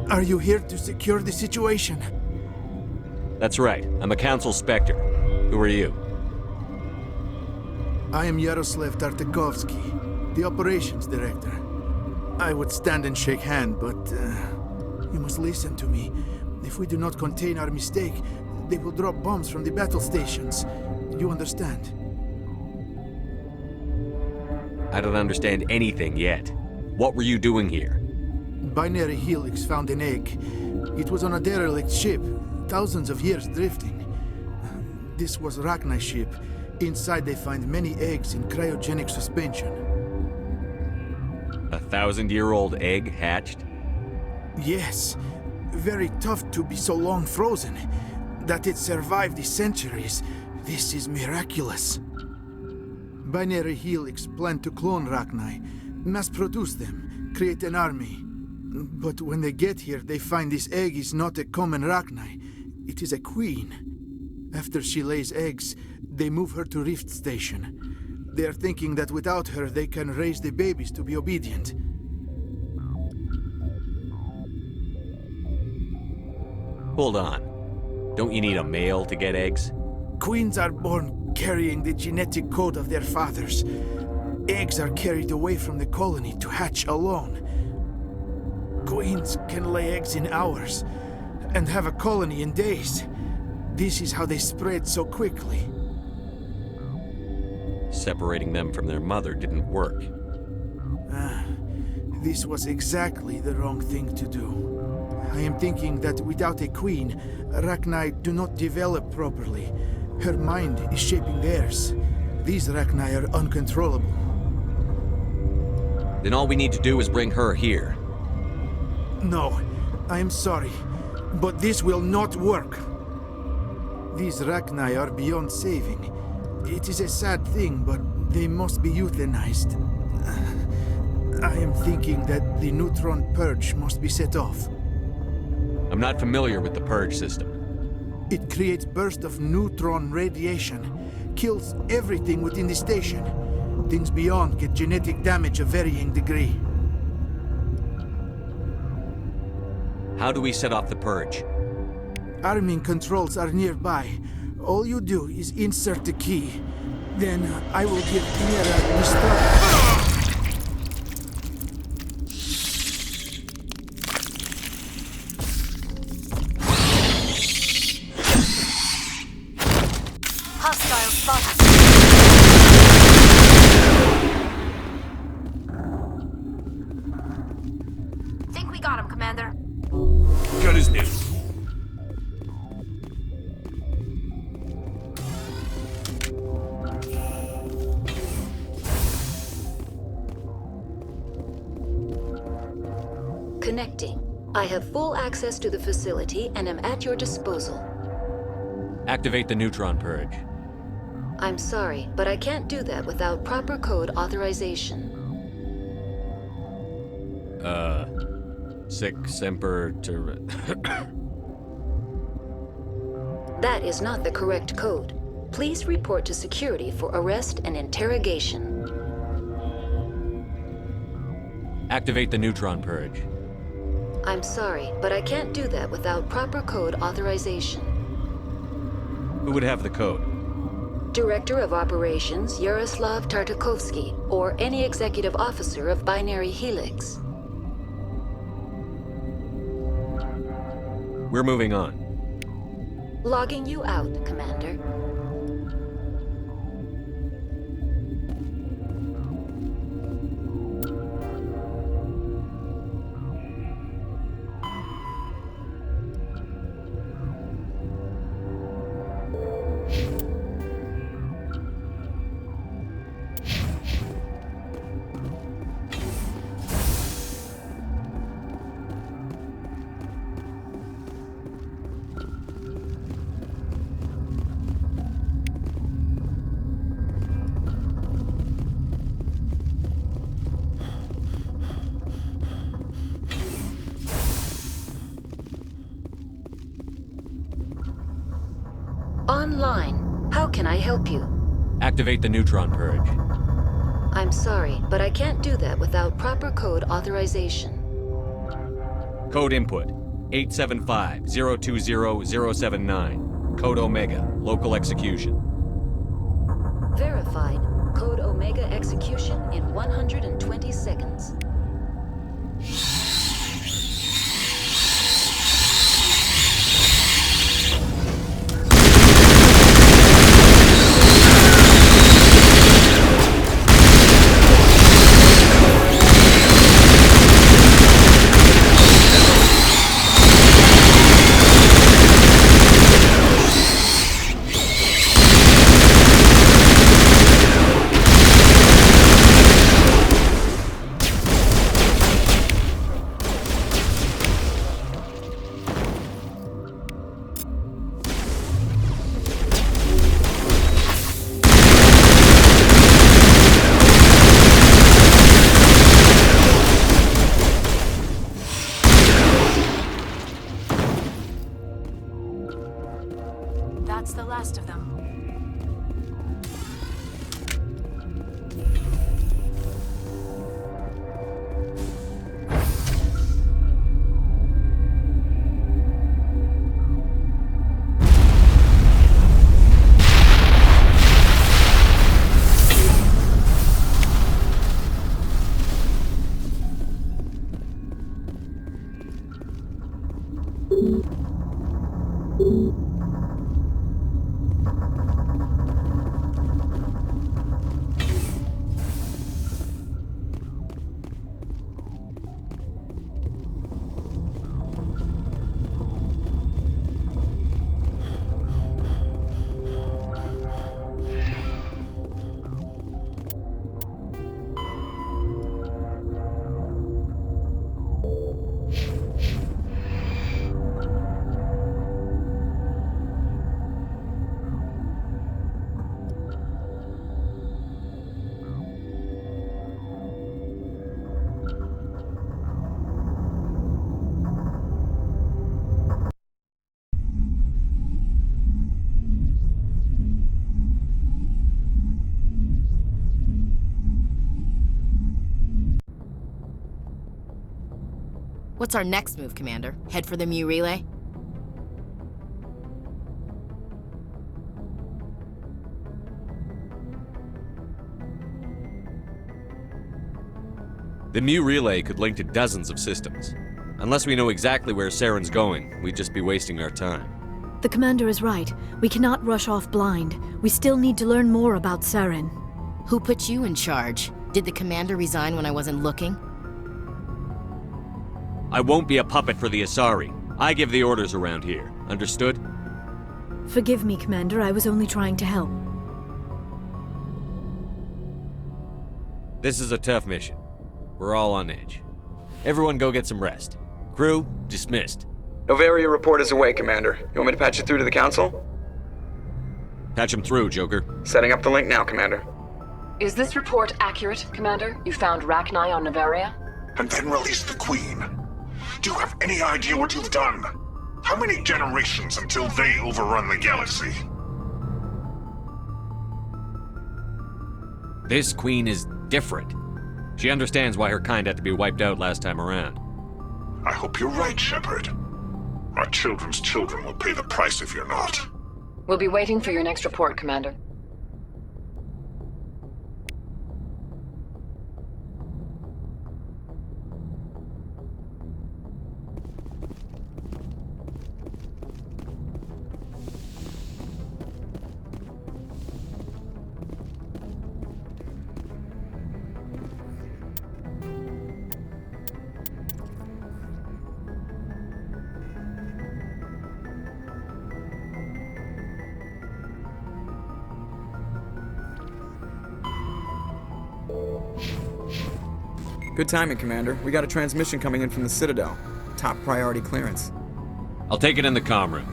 Are you here to secure the situation? That's right. I'm a Council Spectre. Who are you? I am Yaroslav Tartakovsky, the operations director. I would stand and shake hand, but you must listen to me. If we do not contain our mistake, they will drop bombs from the battle stations. You understand? I don't understand anything yet. What were you doing here? Binary Helix found an egg. It was on a derelict ship, thousands of years drifting. This was Rachni's ship. Inside they find many eggs in cryogenic suspension. A 1,000-year-old egg hatched? Yes. Very tough to be so long frozen. That it survived the centuries. This is miraculous. Binary Helix planned to clone Rachni, mass-produce them, create an army. But when they get here, they find this egg is not a common Rachni. It is a queen. After she lays eggs, they move her to Rift Station. They are thinking that without her, they can raise the babies to be obedient. Hold on. Don't you need a male to get eggs? Queens are born carrying the genetic code of their fathers. Eggs are carried away from the colony to hatch alone. Queens can lay eggs in hours and have a colony in days. This is how they spread so quickly. Separating them from their mother didn't work. This was exactly the wrong thing to do. I am thinking that without a queen, Rachni do not develop properly. Her mind is shaping theirs. These Rachni are uncontrollable. Then all we need to do is bring her here. No, I am sorry, but this will not work. These Rachni are beyond saving. It is a sad thing, but they must be euthanized. I am thinking that the neutron purge must be set off. I'm not familiar with the purge system. It creates bursts of neutron radiation, kills everything within the station. Things beyond get genetic damage of varying degree. How do we set off the purge? Arming controls are nearby. All you do is insert the key. Then I will give Mira instructions. Hostile spotted. Think we got him, Commander. Gun is new. Connecting. I have full access to the facility and am at your disposal. Activate the neutron purge. I'm sorry, but I can't do that without proper code authorization. Sic semper That is not the correct code. Please report to security for arrest and interrogation. Activate the neutron purge. I'm sorry, but I can't do that without proper code authorization. Who would have the code? Director of Operations Yaroslav Tartakovsky, or any executive officer of Binary Helix. We're moving on. Logging you out, Commander. Online. How can I help you? Activate the neutron purge. I'm sorry, but I can't do that without proper code authorization. Code input. 875-020-079. Code Omega. Local execution. Verified. Code Omega execution in 120 seconds. That's the last of them. What's our next move, Commander? Head for the Mu relay? The Mu relay could link to dozens of systems. Unless we know exactly where Saren's going, we'd just be wasting our time. The Commander is right. We cannot rush off blind. We still need to learn more about Saren. Who put you in charge? Did the Commander resign when I wasn't looking? I won't be a puppet for the Asari. I give the orders around here. Understood? Forgive me, Commander. I was only trying to help. This is a tough mission. We're all on edge. Everyone go get some rest. Crew, dismissed. Novaria report is away, Commander. You want me to patch you through to the Council? Patch him through, Joker. Setting up the link now, Commander. Is this report accurate, Commander? You found Rachni on Novaria? And then release the Queen. Do you have any idea what you've done? How many generations until they overrun the galaxy? This Queen is different. She understands why her kind had to be wiped out last time around. I hope you're right, Shepard. Our children's children will pay the price if you're not. We'll be waiting for your next report, Commander. Good timing, Commander. We got a transmission coming in from the Citadel. Top priority clearance. I'll take it in the comm room.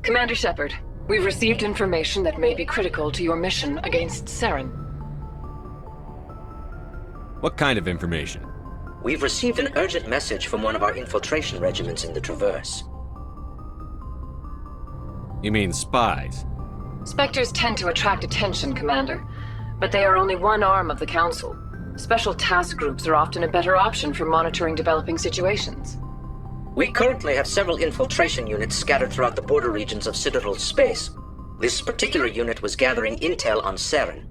Commander Shepard, we've received information that may be critical to your mission against Saren. What kind of information? We've received an urgent message from one of our infiltration regiments in the Traverse. You mean spies? Spectres tend to attract attention, Commander, but they are only one arm of the Council. Special task groups are often a better option for monitoring developing situations. We currently have several infiltration units scattered throughout the border regions of Citadel's space. This particular unit was gathering intel on Saren.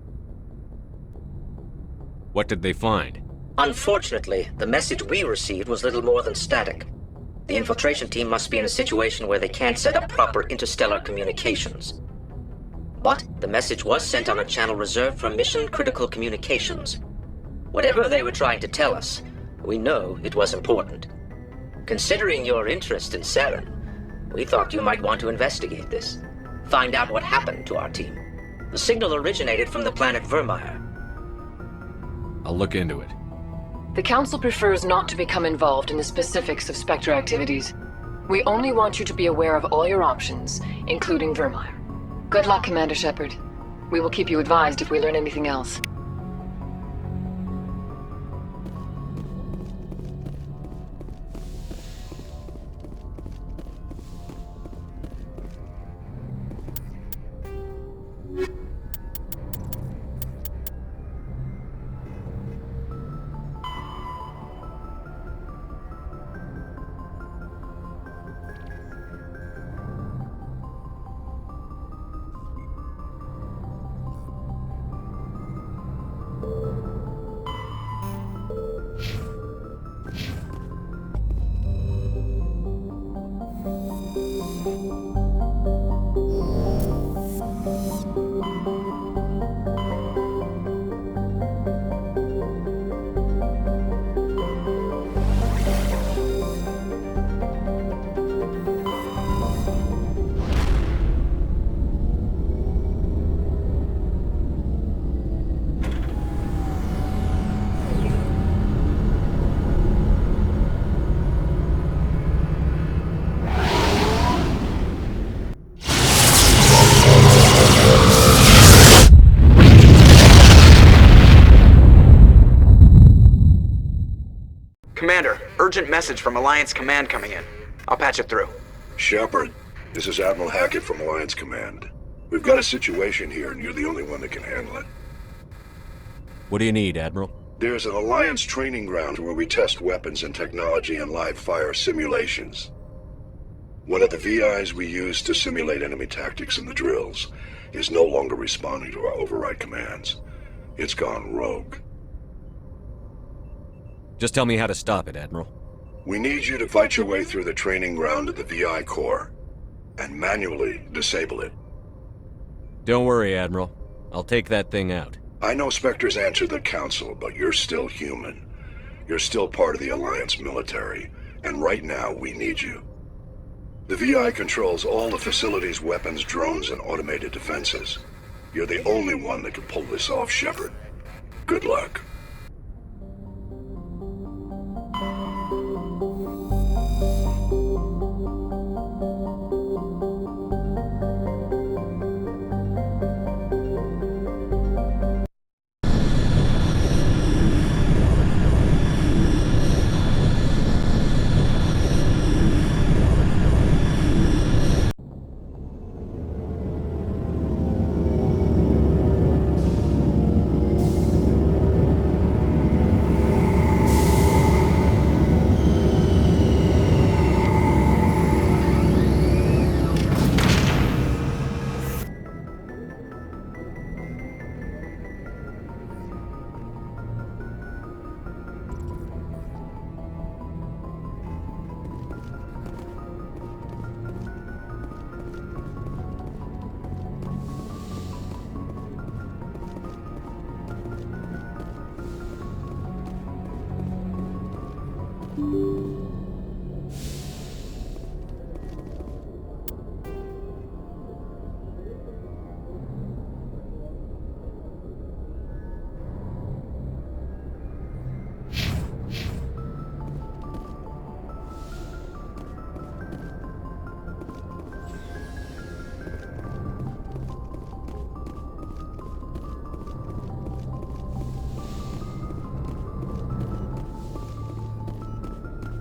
What did they find? Unfortunately, the message we received was little more than static. The infiltration team must be in a situation where they can't set up proper interstellar communications. But the message was sent on a channel reserved for mission-critical communications. Whatever they were trying to tell us, we know it was important. Considering your interest in Saren, we thought you might want to investigate this. Find out what happened to our team. The signal originated from the planet Vermeer. I'll look into it. The Council prefers not to become involved in the specifics of Spectre activities. We only want you to be aware of all your options, including Vermeer. Good luck, Commander Shepard. We will keep you advised if we learn anything else. Commander, urgent message from Alliance Command coming in. I'll patch it through. Shepard, this is Admiral Hackett from Alliance Command. We've got a situation here, and you're the only one that can handle it. What do you need, Admiral? There's an Alliance training ground where we test weapons and technology in live fire simulations. One of the VIs we use to simulate enemy tactics in the drills is no longer responding to our override commands. It's gone rogue. Just tell me how to stop it, Admiral. We need you to fight your way through the training ground to the VI core and manually disable it. Don't worry, Admiral. I'll take that thing out. I know Spectres answer the Council, but you're still human. You're still part of the Alliance military, and right now we need you. The VI controls all the facility's weapons, drones, and automated defenses. You're the only one that can pull this off, Shepard. Good luck.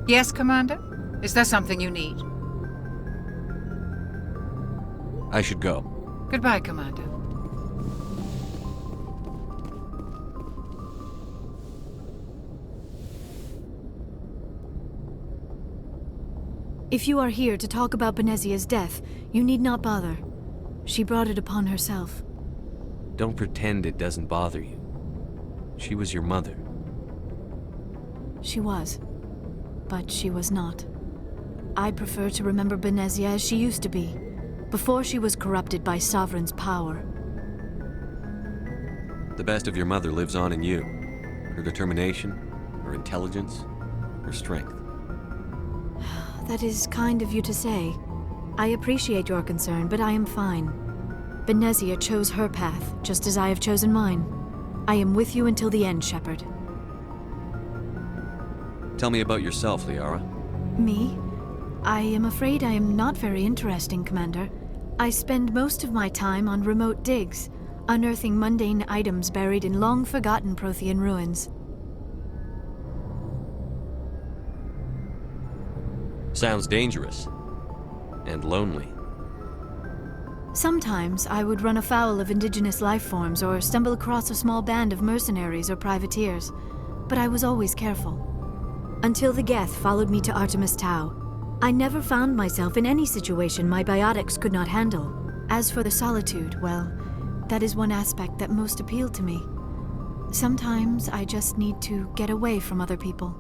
Yes, Commander? Is there something you need? I should go. Goodbye, Commander. If you are here to talk about Benezia's death, you need not bother. She brought it upon herself. Don't pretend it doesn't bother you. She was your mother. She was. But she was not. I prefer to remember Benezia as she used to be, before she was corrupted by Sovereign's power. The best of your mother lives on in you. Her determination, her intelligence, her strength. That is kind of you to say. I appreciate your concern, but I am fine. Benezia chose her path, just as I have chosen mine. I am with you until the end, Shepard. Tell me about yourself, Liara. Me? I am afraid I am not very interesting, Commander. I spend most of my time on remote digs, unearthing mundane items buried in long-forgotten Prothean ruins. Sounds dangerous. And lonely. Sometimes I would run afoul of indigenous life forms or stumble across a small band of mercenaries or privateers, but I was always careful. Until the Geth followed me to Artemis Tau, I never found myself in any situation my biotics could not handle. As for the solitude, well, that is one aspect that most appealed to me. Sometimes I just need to get away from other people.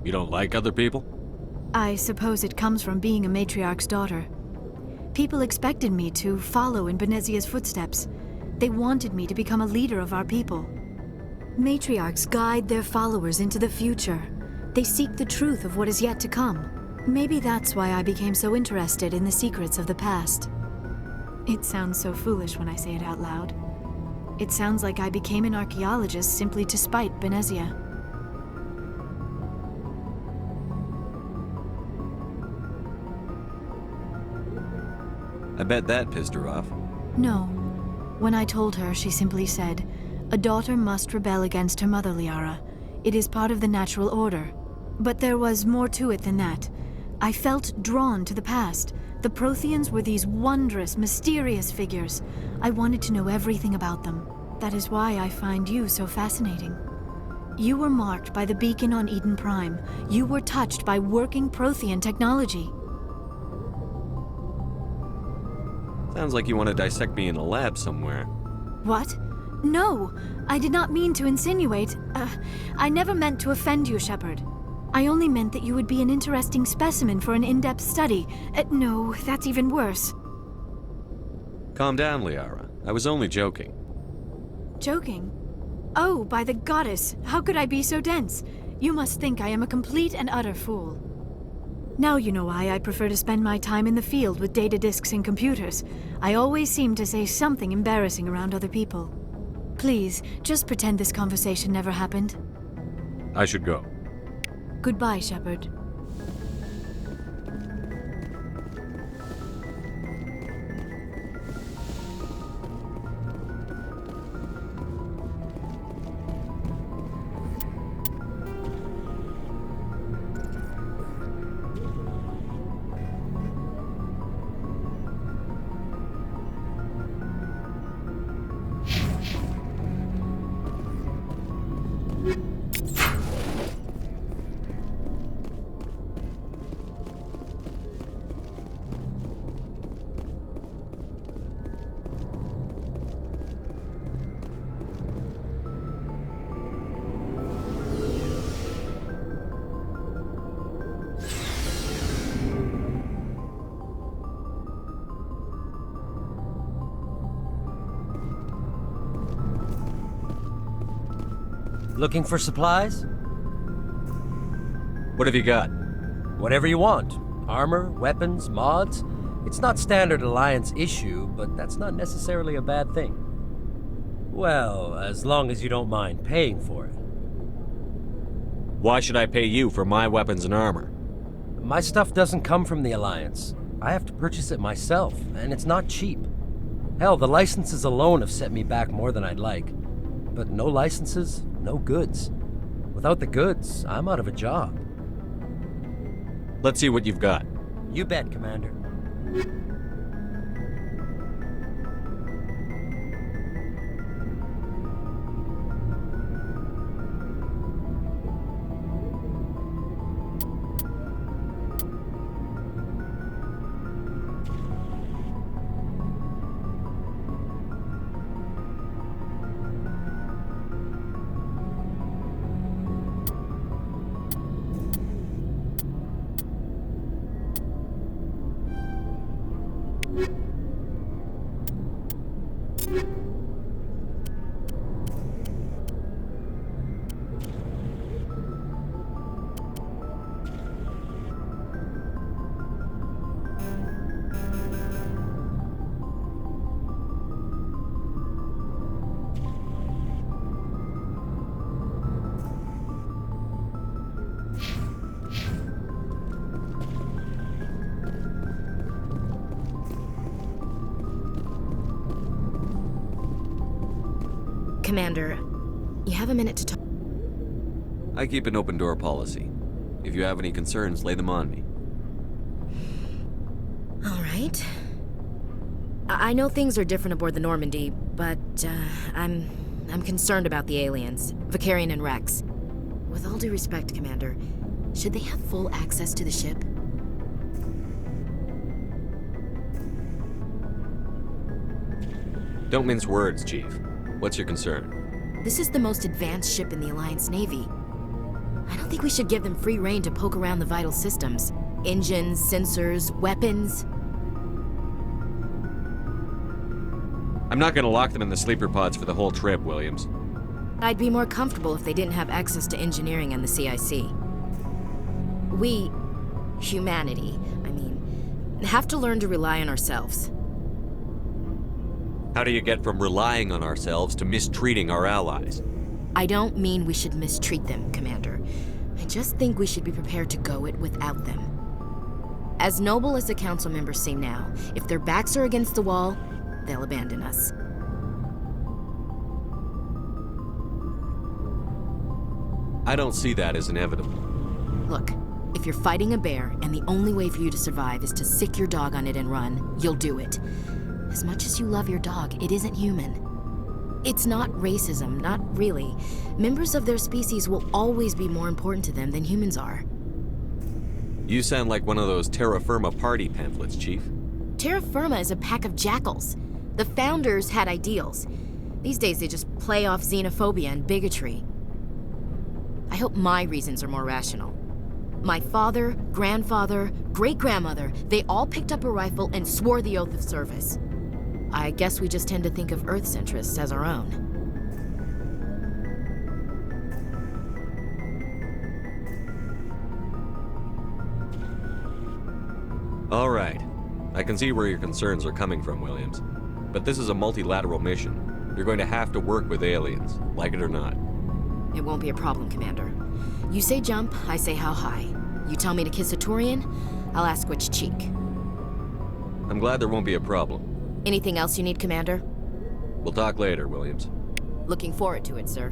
You don't like other people? I suppose it comes from being a matriarch's daughter. People expected me to follow in Benezia's footsteps. They wanted me to become a leader of our people. Matriarchs guide their followers into the future. They seek the truth of what is yet to come. Maybe that's why I became so interested in the secrets of the past. It sounds so foolish when I say it out loud. It sounds like I became an archaeologist simply to spite Benezia. I bet that pissed her off. No. When I told her, she simply said, "A daughter must rebel against her mother, Liara. It is part of the natural order." But there was more to it than that. I felt drawn to the past. The Protheans were these wondrous, mysterious figures. I wanted to know everything about them. That is why I find you so fascinating. You were marked by the beacon on Eden Prime. You were touched by working Prothean technology. Sounds like you want to dissect me in a lab somewhere. What? No! I did not mean to insinuate. I never meant to offend you, Shepard. I only meant that you would be an interesting specimen for an in-depth study. No, that's even worse. Calm down, Liara. I was only joking. Joking? Oh, by the goddess, how could I be so dense? You must think I am a complete and utter fool. Now you know why I prefer to spend my time in the field with data disks and computers. I always seem to say something embarrassing around other people. Please, just pretend this conversation never happened. I should go. Goodbye, Shepard. Looking for supplies? What have you got? Whatever you want. Armor, weapons, mods. It's not standard Alliance issue, but that's not necessarily a bad thing. Well, as long as you don't mind paying for it. Why should I pay you for my weapons and armor? My stuff doesn't come from the Alliance. I have to purchase it myself, and it's not cheap. Hell, the licenses alone have set me back more than I'd like. But no licenses, no goods. Without the goods, I'm out of a job. Let's see what you've got. You bet, Commander. Commander, you have a minute to talk. I keep an open door policy. If you have any concerns, lay them on me. All right. I know things are different aboard the Normandy, but I'm concerned about the aliens, Vicarian and Rex. With all due respect, Commander, should they have full access to the ship? Don't mince words, Chief. What's your concern? This is the most advanced ship in the Alliance Navy. I don't think we should give them free rein to poke around the vital systems. Engines, sensors, weapons. I'm not gonna lock them in the sleeper pods for the whole trip, Williams. I'd be more comfortable if they didn't have access to engineering and the CIC. We, humanity, have to learn to rely on ourselves. How do you get from relying on ourselves to mistreating our allies? I don't mean we should mistreat them, Commander. I just think we should be prepared to go it without them. As noble as the Council members seem now, if their backs are against the wall, they'll abandon us. I don't see that as inevitable. Look, if you're fighting a bear and the only way for you to survive is to sick your dog on it and run, you'll do it. As much as you love your dog, it isn't human. It's not racism, not really. Members of their species will always be more important to them than humans are. You sound like one of those Terra Firma party pamphlets, Chief. Terra Firma is a pack of jackals. The founders had ideals. These days they just play off xenophobia and bigotry. I hope my reasons are more rational. My father, grandfather, great-grandmother, they all picked up a rifle and swore the oath of service. I guess we just tend to think of Earth's interests as our own. All right. I can see where your concerns are coming from, Williams. But this is a multilateral mission. You're going to have to work with aliens, like it or not. It won't be a problem, Commander. You say jump, I say how high. You tell me to kiss a Turian, I'll ask which cheek. I'm glad there won't be a problem. Anything else you need, Commander? We'll talk later, Williams. Looking forward to it, sir.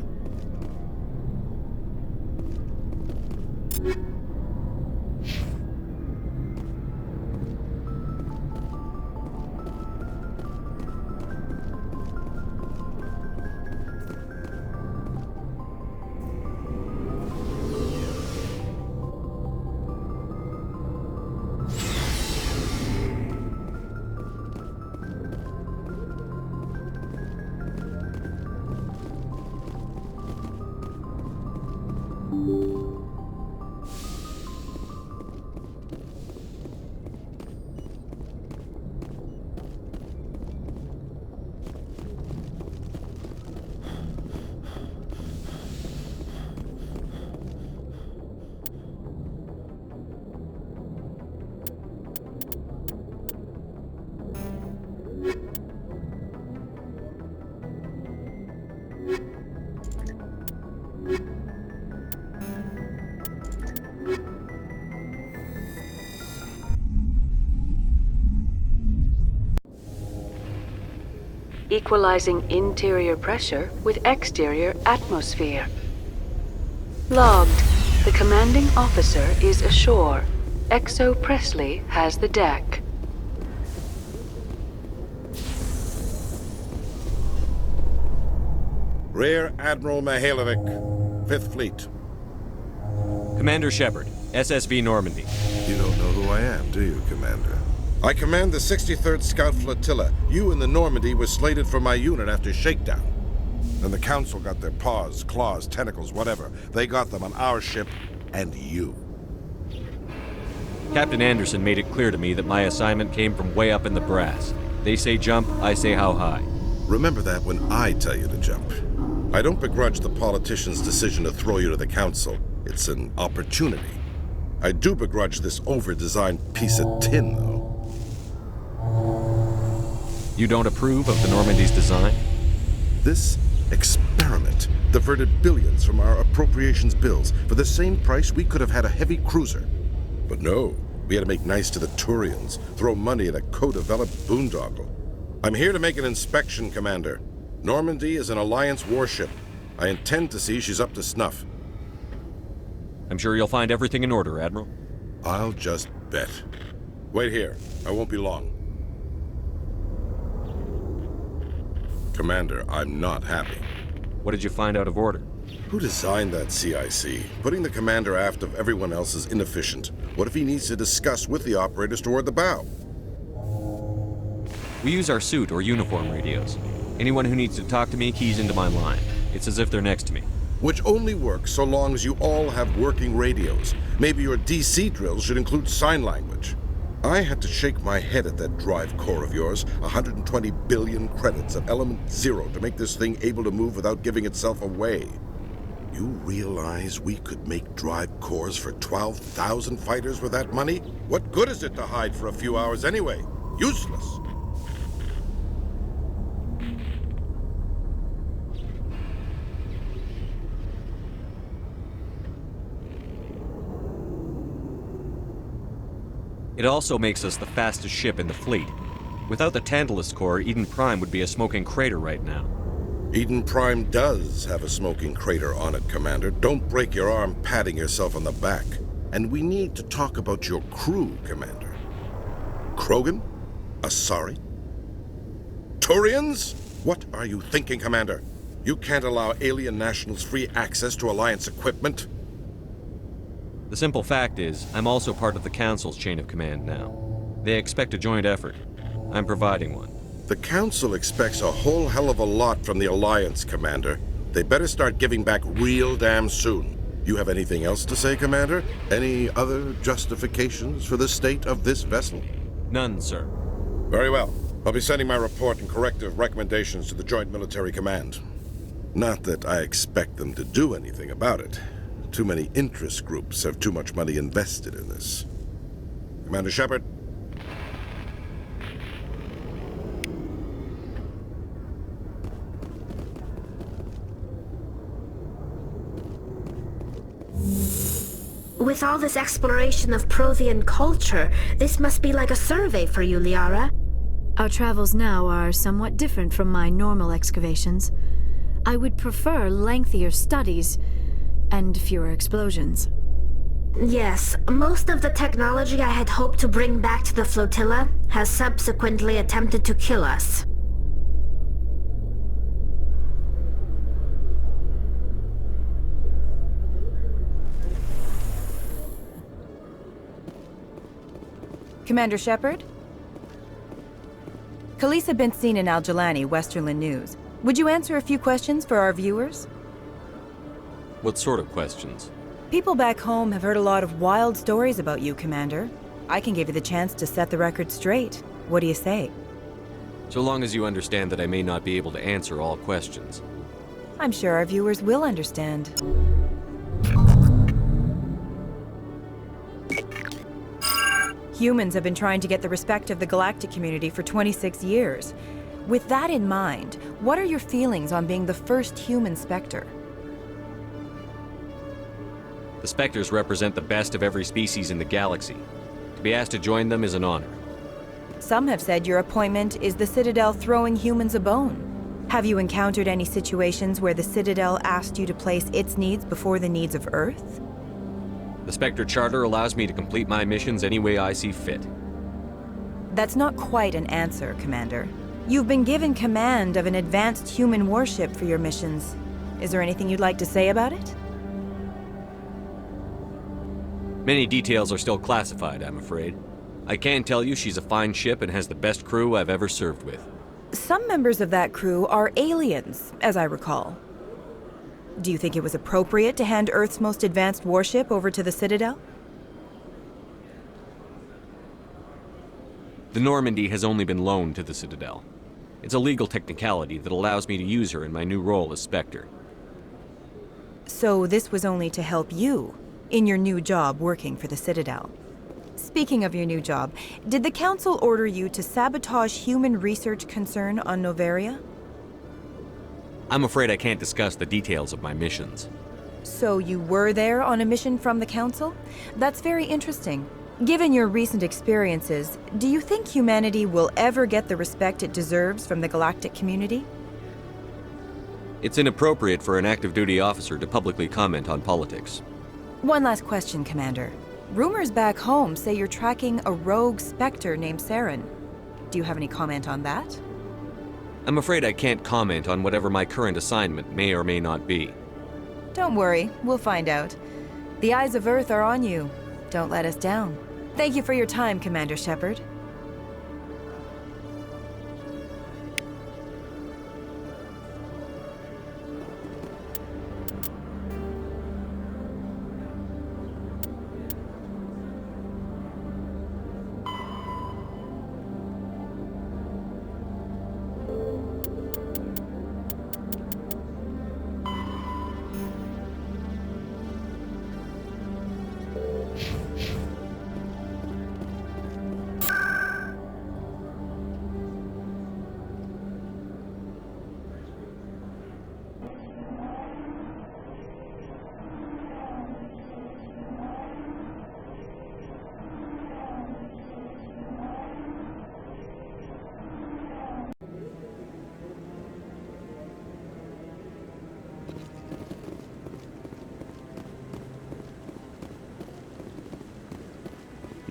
equalizing interior pressure with exterior atmosphere. Logged. The commanding officer is ashore. Exo Presley has the deck. Rear Admiral Mihailovic, 5th Fleet. Commander Shepard, SSV Normandy. You don't know who I am, do you, Commander? I command the 63rd Scout Flotilla. You and the Normandy were slated for my unit after shakedown. Then the Council got their paws, claws, tentacles, whatever. They got them on our ship and you. Captain Anderson made it clear to me that my assignment came from way up in the brass. They say jump, I say how high. Remember that when I tell you to jump. I don't begrudge the politician's decision to throw you to the Council. It's an opportunity. I do begrudge this over-designed piece of tin, though. You don't approve of the Normandy's design? This experiment diverted billions from our appropriations bills. For the same price, we could have had a heavy cruiser. But no, we had to make nice to the Turians, throw money at a co-developed boondoggle. I'm here to make an inspection, Commander. Normandy is an Alliance warship. I intend to see she's up to snuff. I'm sure you'll find everything in order, Admiral. I'll just bet. Wait here. I won't be long. Commander, I'm not happy. What did you find out of order? Who designed that CIC? Putting the commander aft of everyone else is inefficient. What if he needs to discuss with the operators toward the bow? We use our suit or uniform radios. Anyone who needs to talk to me keys into my line. It's as if they're next to me. Which only works so long as you all have working radios. Maybe your DC drills should include sign language. I had to shake my head at that drive core of yours. 120 billion credits at element 0 to make this thing able to move without giving itself away. You realize we could make drive cores for 12,000 fighters with that money? What good is it to hide for a few hours anyway? Useless. It also makes us the fastest ship in the fleet. Without the Tantalus core, Eden Prime would be a smoking crater right now. Eden Prime does have a smoking crater on it, Commander. Don't break your arm patting yourself on the back. And we need to talk about your crew, Commander. Krogan? Asari? Turians? What are you thinking, Commander? You can't allow alien nationals free access to Alliance equipment. The simple fact is, I'm also part of the Council's chain of command now. They expect a joint effort. I'm providing one. The Council expects a whole hell of a lot from the Alliance, Commander. They better start giving back real damn soon. You have anything else to say, Commander? Any other justifications for the state of this vessel? None, sir. Very well. I'll be sending my report and corrective recommendations to the Joint Military Command. Not that I expect them to do anything about it. Too many interest groups have too much money invested in this. Commander Shepard. With all this exploration of Prothean culture, this must be like a survey for you, Liara. Our travels now are somewhat different from my normal excavations. I would prefer lengthier studies and fewer explosions. Yes, most of the technology I had hoped to bring back to the flotilla has subsequently attempted to kill us. Commander Shepard? Khaleesa been seen in Al-Jalani, Westerland News. Would you answer a few questions for our viewers? What sort of questions? People back home have heard a lot of wild stories about you, Commander. I can give you the chance to set the record straight. What do you say? So long as you understand that I may not be able to answer all questions. I'm sure our viewers will understand. Humans have been trying to get the respect of the galactic community for 26 years. With that in mind, what are your feelings on being the first human Spectre? The Spectres represent the best of every species in the galaxy. To be asked to join them is an honor. Some have said your appointment is the Citadel throwing humans a bone. Have you encountered any situations where the Citadel asked you to place its needs before the needs of Earth? The Spectre Charter allows me to complete my missions any way I see fit. That's not quite an answer, Commander. You've been given command of an advanced human warship for your missions. Is there anything you'd like to say about it? Many details are still classified, I'm afraid. I can tell you she's a fine ship and has the best crew I've ever served with. Some members of that crew are aliens, as I recall. Do you think it was appropriate to hand Earth's most advanced warship over to the Citadel? The Normandy has only been loaned to the Citadel. It's a legal technicality that allows me to use her in my new role as Spectre. So this was only to help you in your new job working for the Citadel. Speaking of your new job, did the Council order you to sabotage human research concern on Noveria? I'm afraid I can't discuss the details of my missions. So you were there on a mission from the Council? That's very interesting. Given your recent experiences, do you think humanity will ever get the respect it deserves from the galactic community? It's inappropriate for an active duty officer to publicly comment on politics. One last question, Commander. Rumors back home say you're tracking a rogue Spectre named Saren. Do you have any comment on that? I'm afraid I can't comment on whatever my current assignment may or may not be. Don't worry, we'll find out. The eyes of Earth are on you. Don't let us down. Thank you for your time, Commander Shepard.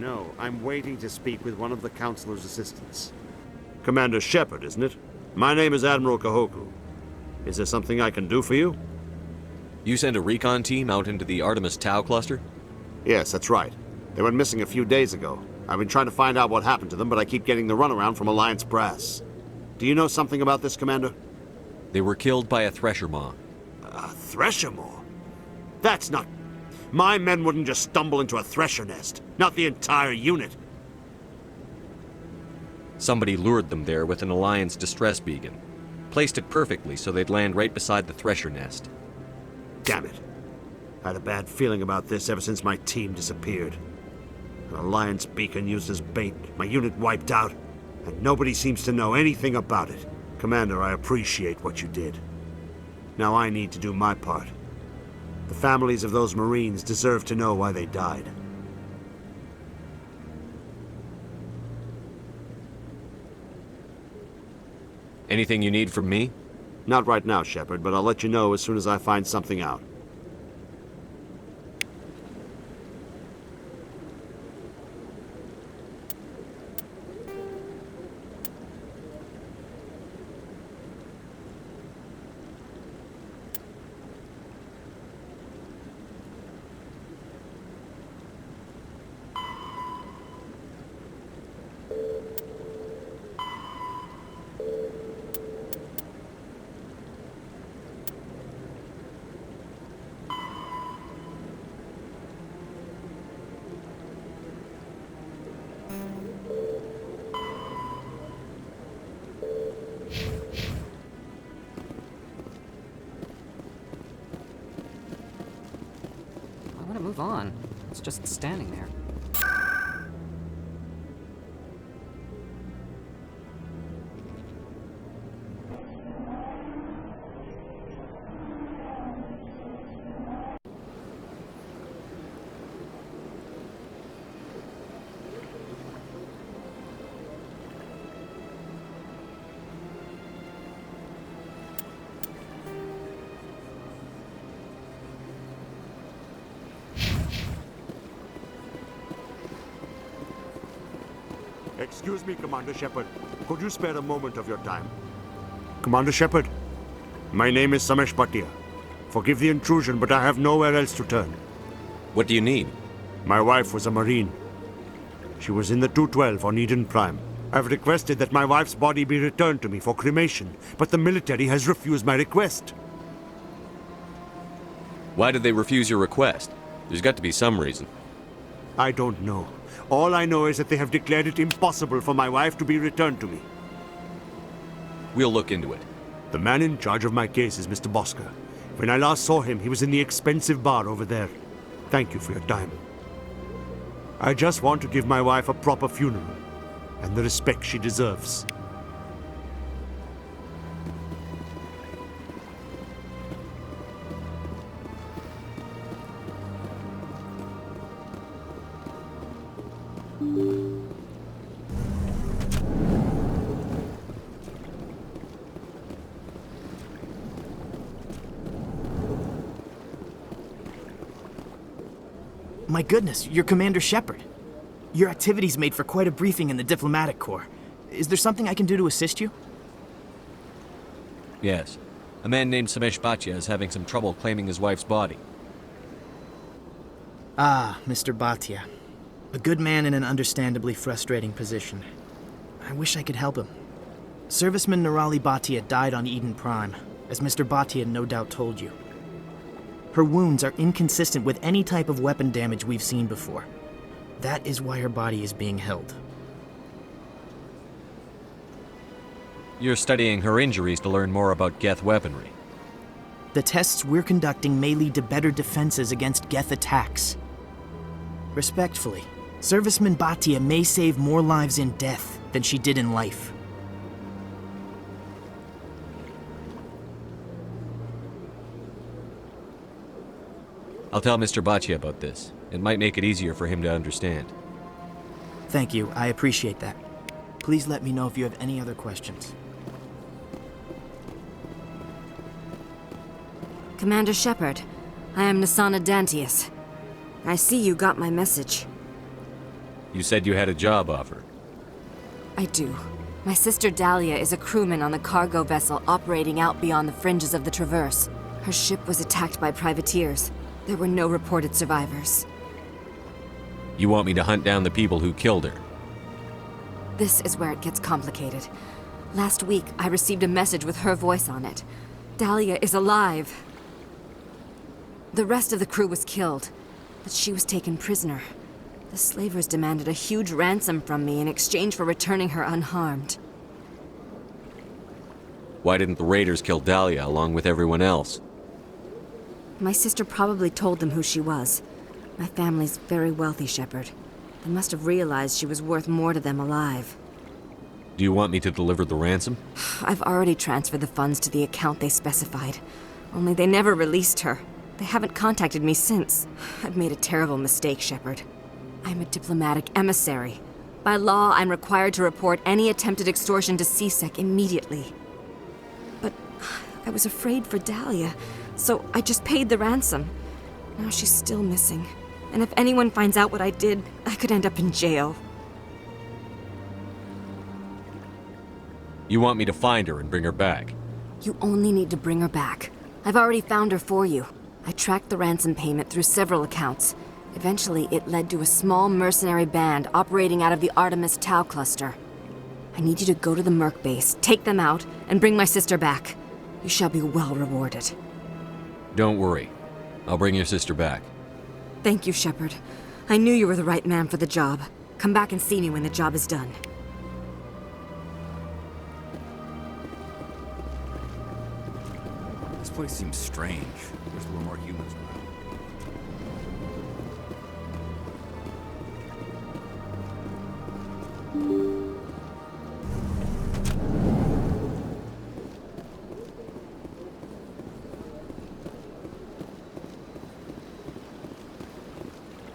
No, I'm waiting to speak with one of the Counselor's assistants. Commander Shepard, isn't it? My name is Admiral Kahoku. Is there something I can do for you? You sent a recon team out into the Artemis Tau cluster? Yes, that's right. They went missing a few days ago. I've been trying to find out what happened to them, but I keep getting the runaround from Alliance brass. Do you know something about this, Commander? They were killed by a Thresher Maw. A Thresher Maw? That's not... My men wouldn't just stumble into a Thresher nest. Not the entire unit. Somebody lured them there with an Alliance distress beacon. Placed it perfectly so they'd land right beside the Thresher nest. Damn it. I had a bad feeling about this ever since my team disappeared. An Alliance beacon used as bait, my unit wiped out, and nobody seems to know anything about it. Commander, I appreciate what you did. Now I need to do my part. The families of those Marines deserve to know why they died. Anything you need from me? Not right now, Shepard, but I'll let you know as soon as I find something out. Move on. It's just standing there. Excuse me, Commander Shepard. Could you spare a moment of your time? Commander Shepard, my name is Samesh Bhatia. Forgive the intrusion, but I have nowhere else to turn. What do you need? My wife was a Marine. She was in the 212 on Eden Prime. I've requested that my wife's body be returned to me for cremation, but the military has refused my request. Why did they refuse your request? There's got to be some reason. I don't know. All I know is that they have declared it impossible for my wife to be returned to me. We'll look into it. The man in charge of my case is Mr. Bosker. When I last saw him, he was in the expensive bar over there. Thank you for your time. I just want to give my wife a proper funeral, and the respect she deserves. My goodness, you're Commander Shepard. Your activities made for quite a briefing in the diplomatic corps. Is there something I can do to assist you? Yes. A man named Samesh Bhatia is having some trouble claiming his wife's body. Ah, Mr. Bhatia. A good man in an understandably frustrating position. I wish I could help him. Serviceman Nirali Bhatia died on Eden Prime, as Mr. Bhatia no doubt told you. Her wounds are inconsistent with any type of weapon damage we've seen before. That is why her body is being held. You're studying her injuries to learn more about Geth weaponry. The tests we're conducting may lead to better defenses against Geth attacks. Respectfully, Serviceman Bhatia may save more lives in death than she did in life. I'll tell Mr. Bhatia about this. It might make it easier for him to understand. Thank you, I appreciate that. Please let me know if you have any other questions. Commander Shepard, I am Nasana Dantius. I see you got my message. You said you had a job offer. I do. My sister Dahlia is a crewman on a cargo vessel operating out beyond the fringes of the Traverse. Her ship was attacked by privateers. There were no reported survivors. You want me to hunt down the people who killed her? This is where it gets complicated. Last week, I received a message with her voice on it. Dahlia is alive. The rest of the crew was killed, but she was taken prisoner. The slavers demanded a huge ransom from me in exchange for returning her unharmed. Why didn't the raiders kill Dahlia along with everyone else? My sister probably told them who she was. My family's very wealthy, Shepard. They must have realized she was worth more to them alive. Do you want me to deliver the ransom? I've already transferred the funds to the account they specified. Only they never released her. They haven't contacted me since. I've made a terrible mistake, Shepard. I'm a diplomatic emissary. By law, I'm required to report any attempted extortion to CSEC immediately. But I was afraid for Dahlia, so I just paid the ransom. Now she's still missing. And if anyone finds out what I did, I could end up in jail. You want me to find her and bring her back? You only need to bring her back. I've already found her for you. I tracked the ransom payment through several accounts. Eventually, it led to a small mercenary band operating out of the Artemis Tau cluster. I need you to go to the Merc base, take them out, and bring my sister back. You shall be well rewarded. Don't worry. I'll bring your sister back. Thank you, Shepard. I knew you were the right man for the job. Come back and see me when the job is done. This place seems strange. There's a little more humans around.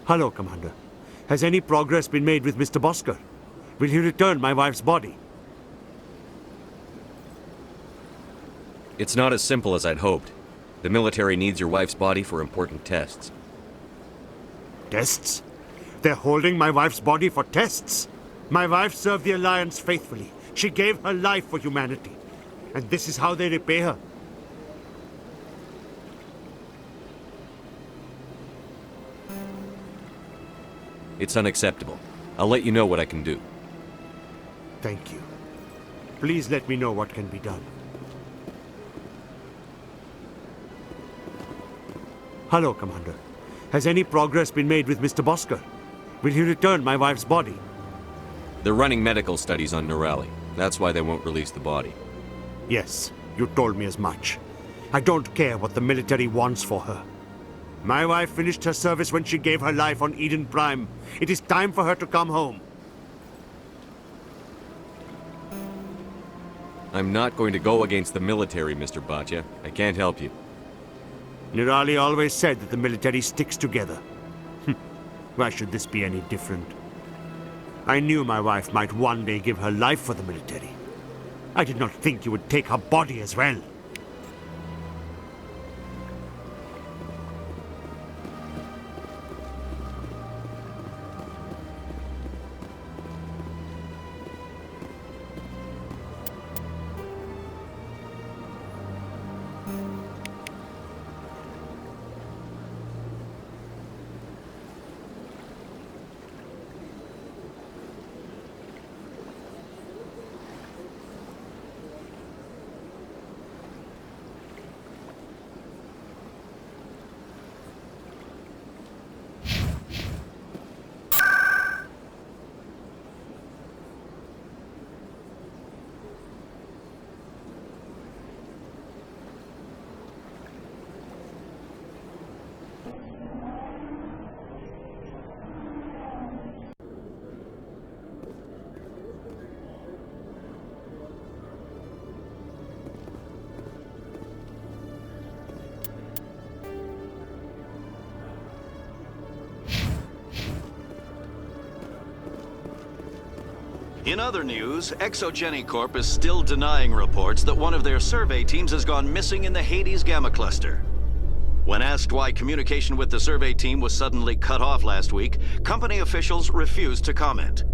Hello, Commander. Has any progress been made with Mr. Bosker? Will he return my wife's body? It's not as simple as I'd hoped. The military needs your wife's body for important tests. Tests? They're holding my wife's body for tests? My wife served the Alliance faithfully. She gave her life for humanity. And this is how they repay her. It's unacceptable. I'll let you know what I can do. Thank you. Please let me know what can be done. Hello, Commander. Has any progress been made with Mr. Bosker? Will he return my wife's body? They're running medical studies on Norali. That's why they won't release the body. Yes, you told me as much. I don't care what the military wants for her. My wife finished her service when she gave her life on Eden Prime. It is time for her to come home. I'm not going to go against the military, Mr. Bhatia. I can't help you. Nirali always said that the military sticks together. Why should this be any different? I knew my wife might one day give her life for the military. I did not think you would take her body as well. In other news, Exogeny Corp is still denying reports that one of their survey teams has gone missing in the Hades Gamma Cluster. When asked why communication with the survey team was suddenly cut off last week, company officials refused to comment.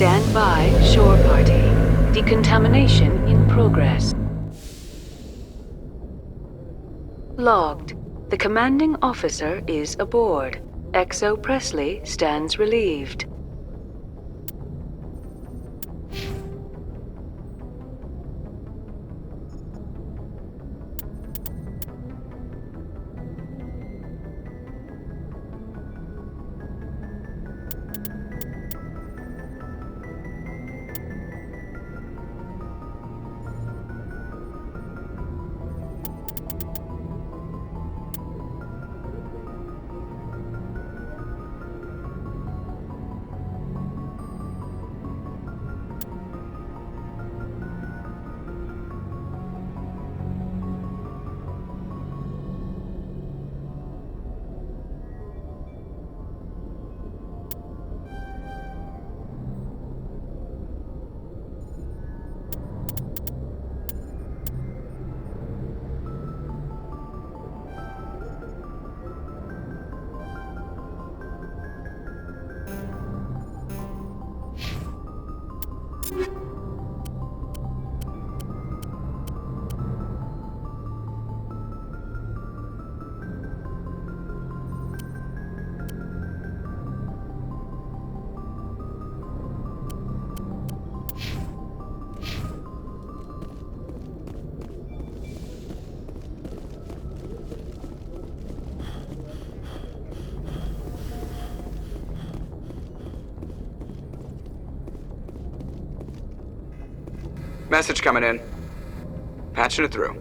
Stand by, shore party. Decontamination in progress. Logged. The commanding officer is aboard. Exo Presley stands relieved. Message coming in. Patching it through.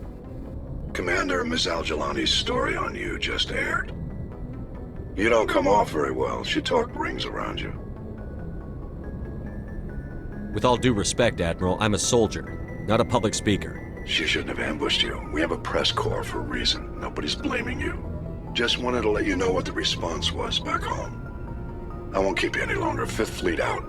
Commander, Ms. Al-Jalani's story on you just aired. You don't come off very well. She talked rings around you. With all due respect, Admiral, I'm a soldier, not a public speaker. She shouldn't have ambushed you. We have a press corps for a reason. Nobody's blaming you. Just wanted to let you know what the response was back home. I won't keep you any longer. Fifth Fleet out.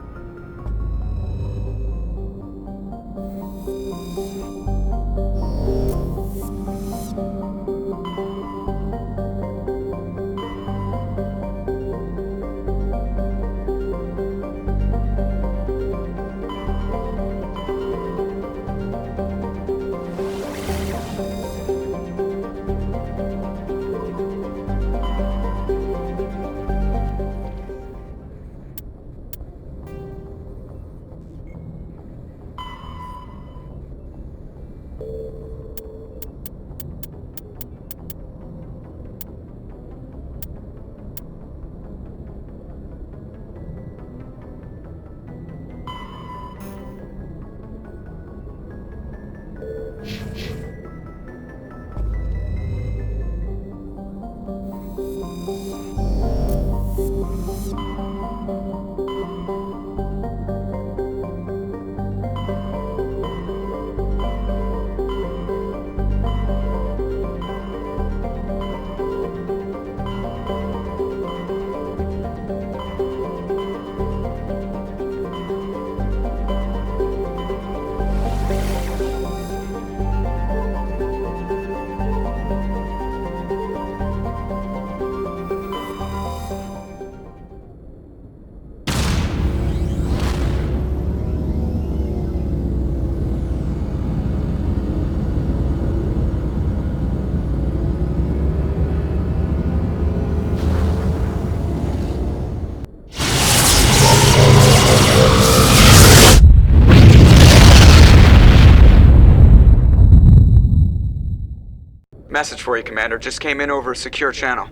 Message for you, Commander. Just came in over a secure channel.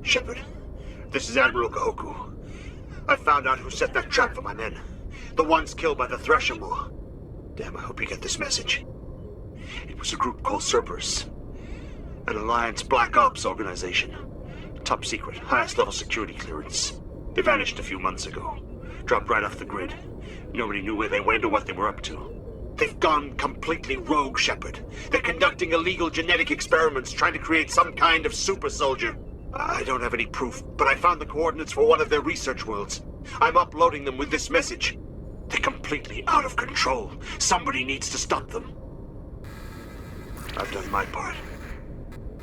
Shepard, this is Admiral Kahoku. I found out who set that trap for my men. The ones killed by the Thresher Maw. Damn, I hope you get this message. It was a group called Cerberus. An Alliance Black Ops organization. Top secret, highest level security clearance. They vanished a few months ago. Dropped right off the grid. Nobody knew where they went or what they were up to. They've gone completely rogue, Shepard. They're conducting illegal genetic experiments, trying to create some kind of super soldier. I don't have any proof, but I found the coordinates for one of their research worlds. I'm uploading them with this message. They're completely out of control. Somebody needs to stop them. I've done my part.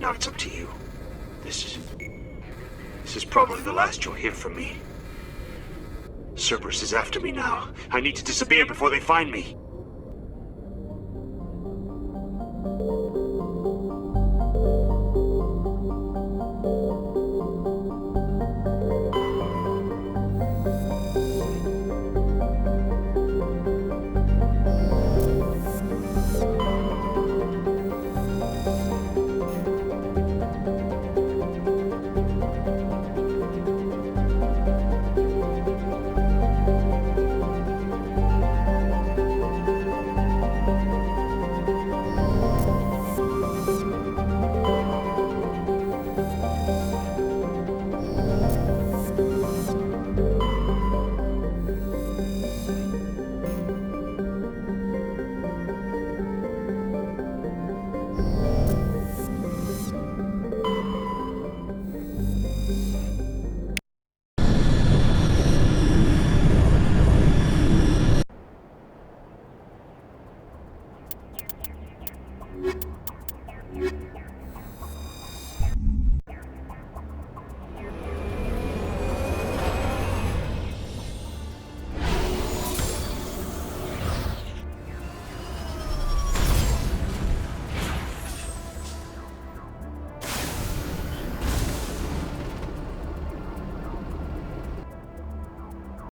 Now it's up to you. This is probably the last you'll hear from me. Cerberus is after me now. I need to disappear before they find me.